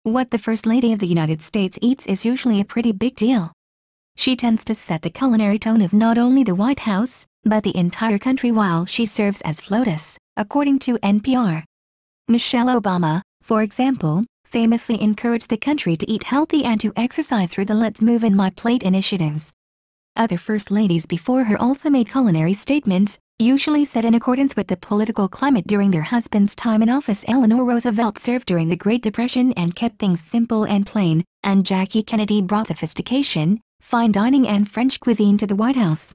What the First Lady of the United States eats is usually a pretty big deal. She tends to set the culinary tone of not only the White House, but the entire country while she serves as FLOTUS, according to NPR. Michelle Obama, for example, famously encouraged the country to eat healthy and to exercise through the Let's Move in My Plate initiatives. Other First Ladies before her also made culinary statements, usually set in accordance with the political climate during their husband's time in office. Eleanor Roosevelt served during the Great Depression and kept things simple and plain, and Jackie Kennedy brought sophistication, fine dining and French cuisine to the White House.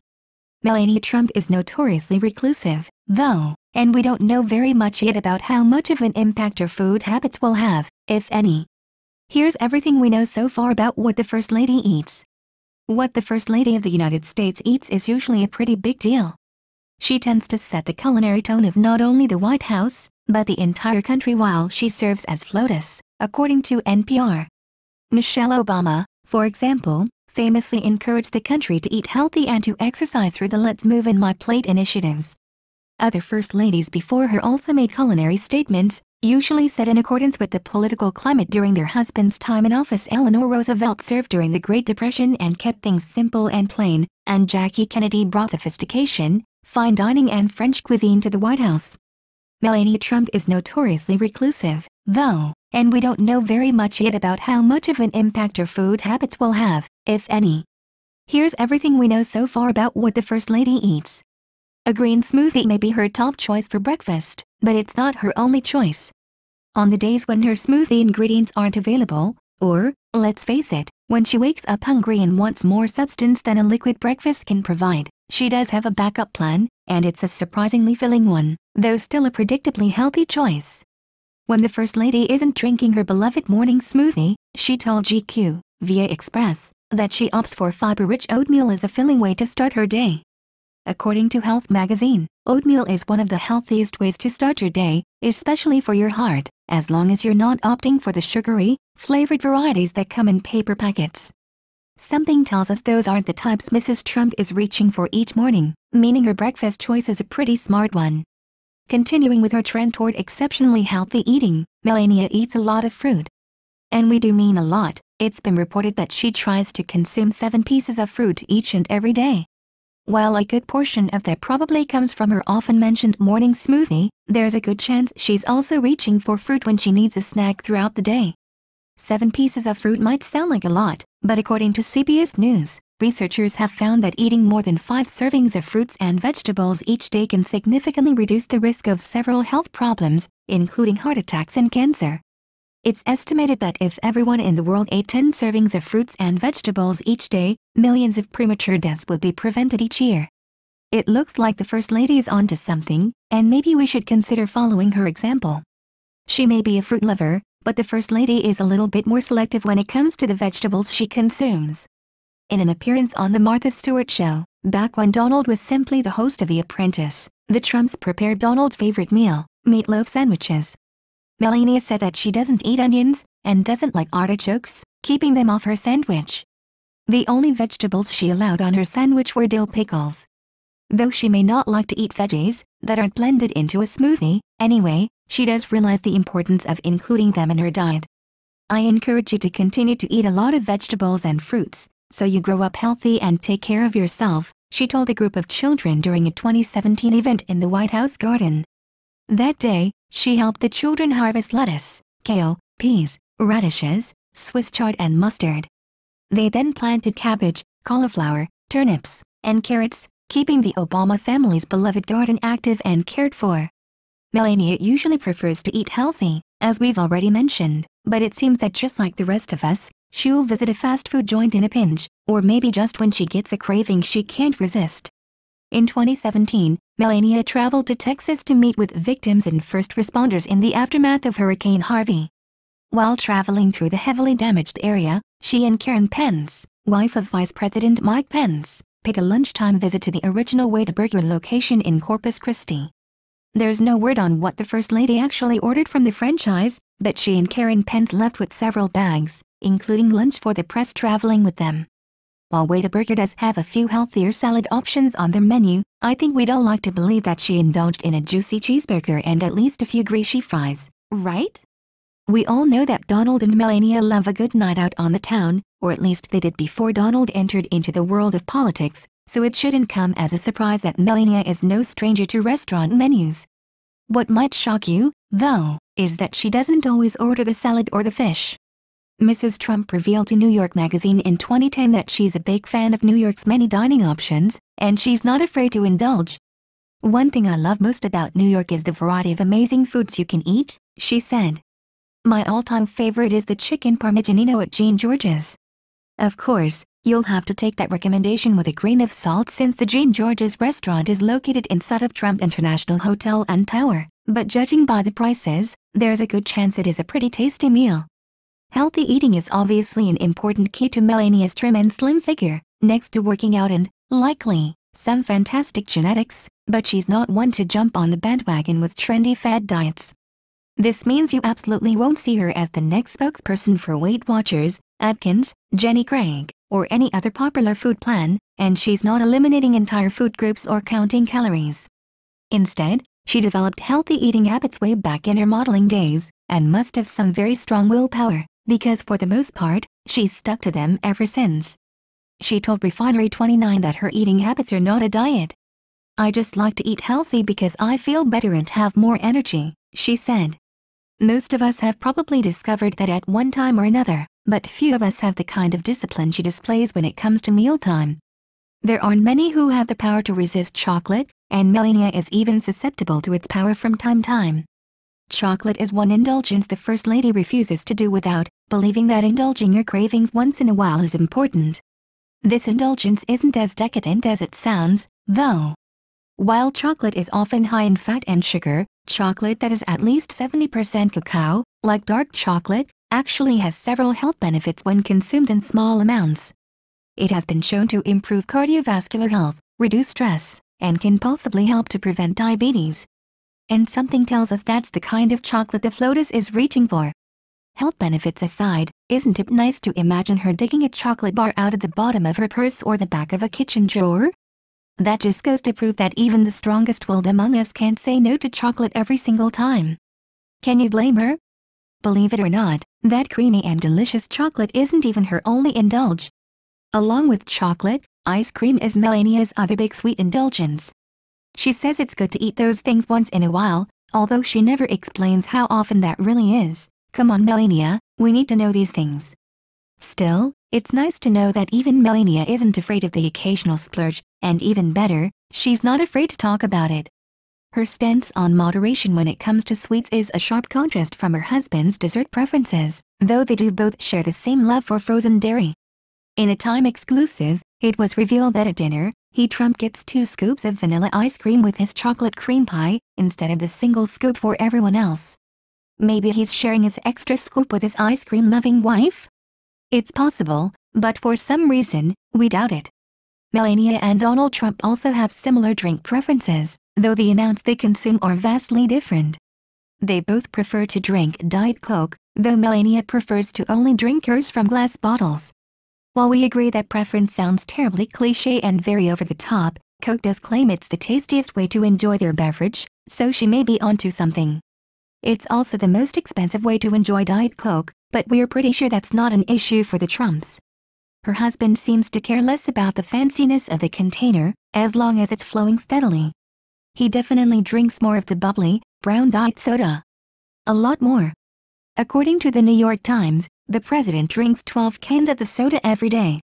Melania Trump is notoriously reclusive, though, and we don't know very much yet about how much of an impact her food habits will have, if any. Here's everything we know so far about what the First Lady eats. What the First Lady of the United States eats is usually a pretty big deal. She tends to set the culinary tone of not only the White House, but the entire country while she serves as FLOTUS, according to NPR. Michelle Obama, for example, famously encouraged the country to eat healthy and to exercise through the Let's Move in My Plate initiatives. Other First Ladies before her also made culinary statements, usually set in accordance with the political climate during their husband's time in office. Eleanor Roosevelt served during the Great Depression and kept things simple and plain, and Jackie Kennedy brought sophistication, fine dining and French cuisine to the White House. Melania Trump is notoriously reclusive, though, and we don't know very much yet about how much of an impact her food habits will have, if any. Here's everything we know so far about what the First Lady eats. A green smoothie may be her top choice for breakfast, but it's not her only choice. On the days when her smoothie ingredients aren't available, or, let's face it, when she wakes up hungry and wants more substance than a liquid breakfast can provide, she does have a backup plan, and it's a surprisingly filling one, though still a predictably healthy choice. When the First Lady isn't drinking her beloved morning smoothie, she told GQ, via Express, that she opts for fiber-rich oatmeal as a filling way to start her day. According to Health magazine, oatmeal is one of the healthiest ways to start your day, especially for your heart, as long as you're not opting for the sugary, flavored varieties that come in paper packets. Something tells us those aren't the types Mrs. Trump is reaching for each morning, meaning her breakfast choice is a pretty smart one. Continuing with her trend toward exceptionally healthy eating, Melania eats a lot of fruit. And we do mean a lot. It's been reported that she tries to consume 7 pieces of fruit each and every day. While a good portion of that probably comes from her often-mentioned morning smoothie, there's a good chance she's also reaching for fruit when she needs a snack throughout the day. 7 pieces of fruit might sound like a lot, but according to CBS News, researchers have found that eating more than 5 servings of fruits and vegetables each day can significantly reduce the risk of several health problems, including heart attacks and cancer. It's estimated that if everyone in the world ate 10 servings of fruits and vegetables each day, millions of premature deaths would be prevented each year. It looks like the First Lady is onto something, and maybe we should consider following her example. She may be a fruit lover, but the First Lady is a little bit more selective when it comes to the vegetables she consumes. In an appearance on The Martha Stewart Show, back when Donald was simply the host of The Apprentice, the Trumps prepared Donald's favorite meal, meatloaf sandwiches. Melania said that she doesn't eat onions, and doesn't like artichokes, keeping them off her sandwich. The only vegetables she allowed on her sandwich were dill pickles. Though she may not like to eat veggies that aren't blended into a smoothie, anyway, she does realize the importance of including them in her diet. I encourage you to continue to eat a lot of vegetables and fruits, so you grow up healthy and take care of yourself, she told a group of children during a 2017 event in the White House garden. That day, she helped the children harvest lettuce, kale, peas, radishes, Swiss chard and mustard. They then planted cabbage, cauliflower, turnips, and carrots, keeping the Obama family's beloved garden active and cared for. Melania usually prefers to eat healthy, as we've already mentioned, but it seems that just like the rest of us, she'll visit a fast food joint in a pinch, or maybe just when she gets a craving she can't resist. In 2017, Melania traveled to Texas to meet with victims and first responders in the aftermath of Hurricane Harvey. While traveling through the heavily damaged area, she and Karen Pence, wife of Vice President Mike Pence, paid a lunchtime visit to the original Whataburger location in Corpus Christi. There's no word on what the First Lady actually ordered from the franchise, but she and Karen Pence left with several bags, including lunch for the press traveling with them. While Whataburger does have a few healthier salad options on their menu, I think we'd all like to believe that she indulged in a juicy cheeseburger and at least a few greasy fries, right? We all know that Donald and Melania love a good night out on the town, or at least they did before Donald entered into the world of politics, so it shouldn't come as a surprise that Melania is no stranger to restaurant menus. What might shock you, though, is that she doesn't always order the salad or the fish. Mrs. Trump revealed to New York Magazine in 2010 that she's a big fan of New York's many dining options, and she's not afraid to indulge. "One thing I love most about New York is the variety of amazing foods you can eat," she said. "My all-time favorite is the chicken parmigianino at Jean George's." Of course, you'll have to take that recommendation with a grain of salt since the Jean George's restaurant is located inside of Trump International Hotel and Tower, but judging by the prices, there's a good chance it is a pretty tasty meal. Healthy eating is obviously an important key to Melania's trim and slim figure, next to working out and, likely, some fantastic genetics, but she's not one to jump on the bandwagon with trendy fad diets. This means you absolutely won't see her as the next spokesperson for Weight Watchers, Atkins, Jenny Craig, or any other popular food plan, and she's not eliminating entire food groups or counting calories. Instead, she developed healthy eating habits way back in her modeling days, and must have some very strong willpower, because for the most part, she's stuck to them ever since. She told Refinery29 that her eating habits are not a diet. "I just like to eat healthy because I feel better and have more energy," she said. Most of us have probably discovered that at one time or another, but few of us have the kind of discipline she displays when it comes to mealtime. There aren't many who have the power to resist chocolate, and Melania is even susceptible to its power from time to time. Chocolate is one indulgence the First Lady refuses to do without, believing that indulging your cravings once in a while is important. This indulgence isn't as decadent as it sounds, though. While chocolate is often high in fat and sugar, chocolate that is at least 70% cacao, like dark chocolate, actually has several health benefits when consumed in small amounts. It has been shown to improve cardiovascular health, reduce stress, and can possibly help to prevent diabetes. And something tells us that's the kind of chocolate the FLOTUS is reaching for. Health benefits aside, isn't it nice to imagine her digging a chocolate bar out of the bottom of her purse or the back of a kitchen drawer? That just goes to prove that even the strongest-willed among us can't say no to chocolate every single time. Can you blame her? Believe it or not, that creamy and delicious chocolate isn't even her only indulge. Along with chocolate, ice cream is Melania's other big sweet indulgence. She says it's good to eat those things once in a while, although she never explains how often that really is. Come on Melania, we need to know these things. Still, it's nice to know that even Melania isn't afraid of the occasional splurge, and even better, she's not afraid to talk about it. Her stance on moderation when it comes to sweets is a sharp contrast from her husband's dessert preferences, though they do both share the same love for frozen dairy. In a Time exclusive, it was revealed that at dinner, Trump gets 2 scoops of vanilla ice cream with his chocolate cream pie, instead of the single scoop for everyone else. Maybe he's sharing his extra scoop with his ice cream-loving wife? It's possible, but for some reason, we doubt it. Melania and Donald Trump also have similar drink preferences, though the amounts they consume are vastly different. They both prefer to drink Diet Coke, though Melania prefers to only drink hers from glass bottles. While we agree that preference sounds terribly cliché and very over the top, Coke does claim it's the tastiest way to enjoy their beverage, so she may be onto something. It's also the most expensive way to enjoy Diet Coke, but we're pretty sure that's not an issue for the Trumps. Her husband seems to care less about the fanciness of the container, as long as it's flowing steadily. He definitely drinks more of the bubbly, brown diet soda. A lot more. According to the New York Times, the president drinks 12 cans of the soda every day.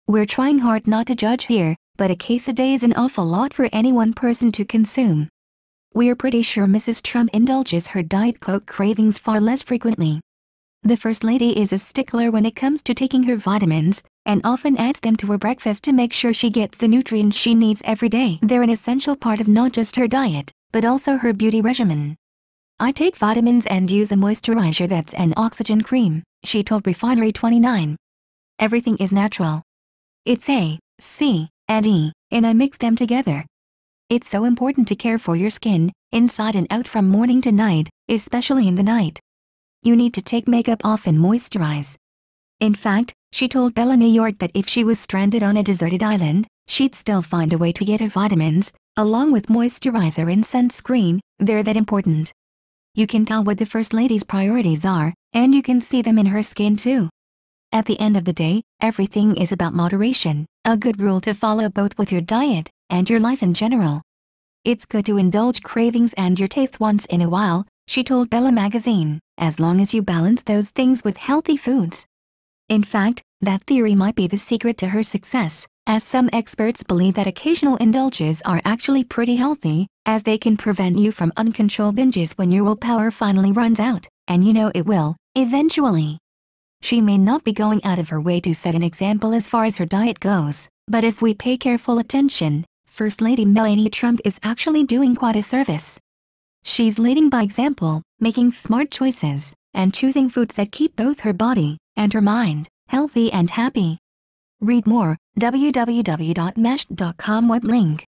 We're trying hard not to judge here, but a case a day is an awful lot for any one person to consume. We're pretty sure Mrs. Trump indulges her Diet Coke cravings far less frequently. The First Lady is a stickler when it comes to taking her vitamins, and often adds them to her breakfast to make sure she gets the nutrients she needs every day. They're an essential part of not just her diet, but also her beauty regimen. "I take vitamins and use a moisturizer that's an oxygen cream," she told Refinery29. "Everything is natural. It's A, C, and E, and I mix them together. It's so important to care for your skin, inside and out from morning to night, especially in the night. You need to take makeup off and moisturize." In fact, she told Bella New York that if she was stranded on a deserted island, she'd still find a way to get her vitamins, along with moisturizer and sunscreen. They're that important. You can tell what the First Lady's priorities are, and you can see them in her skin too. At the end of the day, everything is about moderation, a good rule to follow both with your diet and your life in general. It's good to indulge cravings and your tastes once in a while, she told Bella magazine, as long as you balance those things with healthy foods. In fact, that theory might be the secret to her success, as some experts believe that occasional indulges are actually pretty healthy, as they can prevent you from uncontrolled binges when your willpower finally runs out, and you know it will, eventually. She may not be going out of her way to set an example as far as her diet goes, but if we pay careful attention, First Lady Melania Trump is actually doing quite a service. She's leading by example, making smart choices, and choosing foods that keep both her body and her mind healthy and happy. Read more, www.mesh.com web link.